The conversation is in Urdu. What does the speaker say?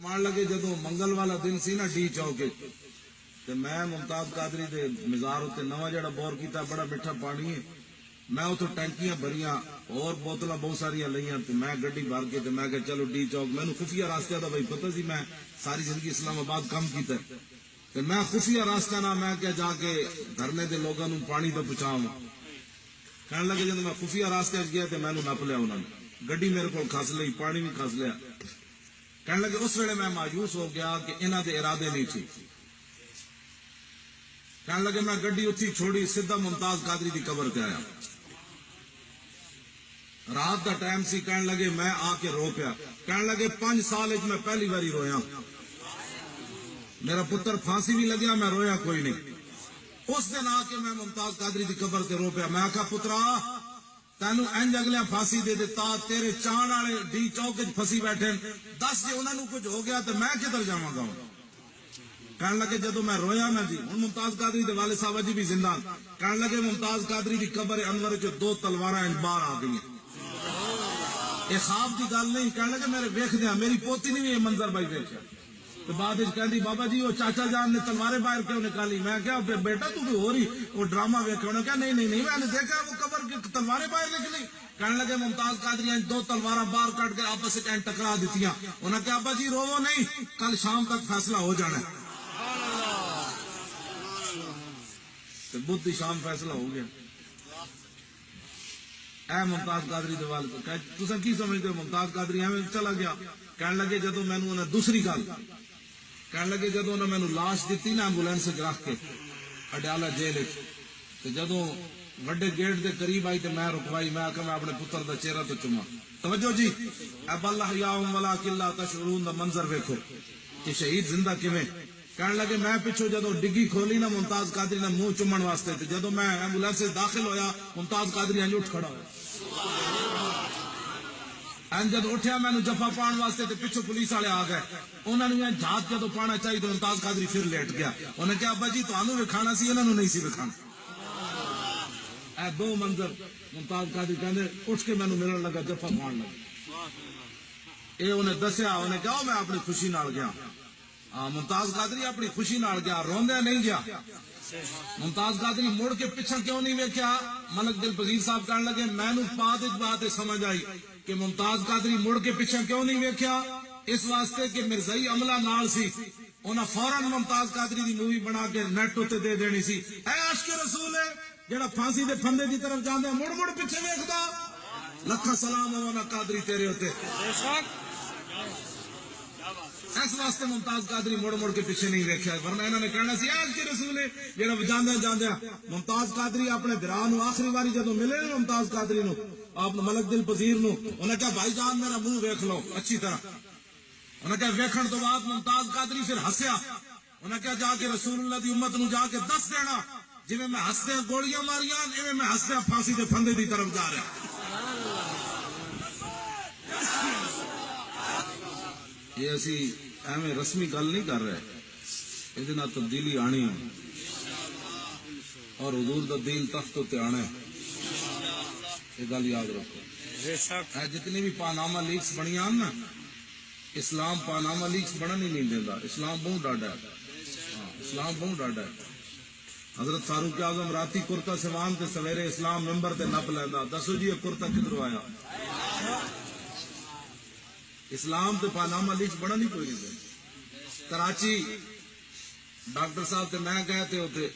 مان لگے جدو منگل والا دن سی نا ڈی چوک تے میں ممتاز قادری دے مزار تے نواں جڑا بور کیتا بڑا میٹھا پانی ہے میں اتو ٹینکیاں بھریاں اور بوتلاں بہت ساریاں لئیاں تے میں گڈی بھر کے تے میں کہ چلو ڈی چوک مینوں خفیہ راستہ دا بھائی پتہ سی میں ساری زندگی اسلام آباد کام کیتا تے میں خفیہ راستہ نہ میں کہ جا کے دھرنے دے لوگاں نوں پانی تے پہنچاواں کہنے لگے جب میں خفیہ راستے گیا تو مینوں نپ لیا انہوں نے گڈی میرے کو کھس لئی پانی بھی کھس لیا کہنے لگے اس ویلے میں مایوس ہو گیا کہ انہاں دے ارادے نہیں تھی کہنے لگے میں گڈی اتھی چھوڑی سیدھا ممتاز قادری دی قبر پہ آیا رات دا ٹائم سی کہنے لگے میں آ کے رو پیا کہنے لگے 5 سال میں پہلی باری رویا میرا پتر پھانسی بھی لگیا میں رویا کوئی نہیں اس دن آ کے میں ممتاز قادری دی قبر تے رو پیا میں آکھا پترا تینوں انج اگلے پھانسی دے دیتا تیرے چان والے ڈی چوک وچ پھسی بیٹھے دس جے انہاں نوں کچھ ہو گیا تے میں کدھر جاواں گا کہنے لگے جدو میں رویا نا جی ہن ممتاز قادری دے والد صاحب جی بھی زندہ کہنے لگے ممتاز قادری دی قبر انور وچ 2 تلواراں انج باہر آ گئی یہ خواب دی گل نہیں کہنے لگے میرے ویکھدیاں میری پوتی نے بھی یہ منظر بھائی ویکھیا تو بعد کہندی بابا جی وہ چاچا جان نے تلواریں باہر کیوں نکالی میں کیا بیٹا تو ہو رہی وہ ڈرامہ ویکھا انہوں نے کہا نہیں میں نے دیکھا وہ قبر کی تلواریں باہر نکلی کہنے لگے ممتاز قادری 2 تلواراں باہر کٹ کے آپس میں ٹکرا دیتیاں انہوں نے کہا ابا جی روو نہیں کل شام تک فیصلہ ہو جانا ہے بدھ شام فیصلہ ہو گیا اے ممتاز قادری دے والد تساں کی سمجھتے ہو ممتاز قادری ایویں چلا گیا کہنے لگے جدو مینوں انہاں دوسری گل کہنے لگے جدو انہاں مینوں لاش دتی نا ایمبولینس وچ رکھ کے اڈیالہ جیل وچ تے جدو وڈے گیٹ دے قریب آئی تے میں رکوائی میں آکھا میں اپنے پتر دا چہرہ تو چوما توجہ جی اب اللہ یاہم ولکن لا تشعرون دا منظر ویکھو کہ شہید زندہ کیویں کہنے لگے میں پیچھو جدو ڈگی کھولی نا ممتاز قادری نے منہ چومن واسطے تے جدو میں ایمبولینس سے داخل ہویا ممتاز قادری انج اٹھ کھڑا ہوا جد اٹھیا میں جفا پان واسطے تے پیچھو پولیس والے آ گئے انہوں نے جھات جدو پانا چاہیے تو ممتاز قادری پھر لیٹ گیا انہوں نے کہا ابا جی تانوں وکھانا سی انہوں نے نہیں سی وکھانا اے 2 منظر ممتاز قادری کہندے اٹھ کے مینوں ملن لگا جفا پان لگا اے انہیں دسیا انہیں کہا میں اپنی خوشی نال گیا ممتاز قادری اپنی خوشی نال گیا روندے نہیں گیا ممتاز قادری مڑ کے پیچھے کیوں نہیں ویکھیا ملک دل پذیر صاحب کہنے لگے مینوں بات سمجھ آئی کہ ممتاز قادری مڑ کے پیچھے کیوں نہیں ویکھیا اس واسطے کہ مرزائی عملہ نال سی انہاں فوراً ممتاز قادری دی مووی بنا کے نیٹ تے دے دینی سی اے عاشق رسول ہے جڑا پھانسی دے پھندے دی طرف جاندا مڑ مڑ پیچھے ویکھدا لکھا سلام ہونا قادری تیرے ہوتے اس واسطے ممتاز قادری مڑ مڑ کے پیچھے نہیں ویکھیا ورنہ انہوں نے کہنا سی آج کے رسول جڑا جاندے ممتاز قادری اپنے بھرا نو آخری باری جدو ملے نا ممتاز قادری نو آپ ملک دل پذیر نو انہوں نے کہا بھائی جان میرا منہ ویکھ لو اچھی طرح انہوں نے کہا ویکھن تو بعد ممتاز قادری پھر ہسیا انہوں نے کہا جا کے رسول اللہ دی امت نو جا کے دس دینا جی میں ہستے گولیاں ماریاں ایویں میں ہستے پھانسی دے پھندے دی طرف جا رہا یہ اسی ایویں رسمی گل نہیں کر رہے یہ نہ تبدیلی آنی ہے اور حضور دا دین تخت تے آنا ہے یہ گل یاد رکھو جتنی بھی پاناما لیکس بنی آن نا اسلام پاناما لیکس بنن ہی نہیں دینا اسلام بہت ڈاڈا ہے اسلام بہت ڈاڈا ہے حضرت فاروق اعظم راتی کرتا سوان تے سویرے اسلام ممبر تے نپ لیندا دسو جی یہ کرتا کدھروں آیا اسلام تے پاناما لیکس بڑا نہیں کوئی نہیں کراچی ڈاکٹر صاحب تے میں گئے تے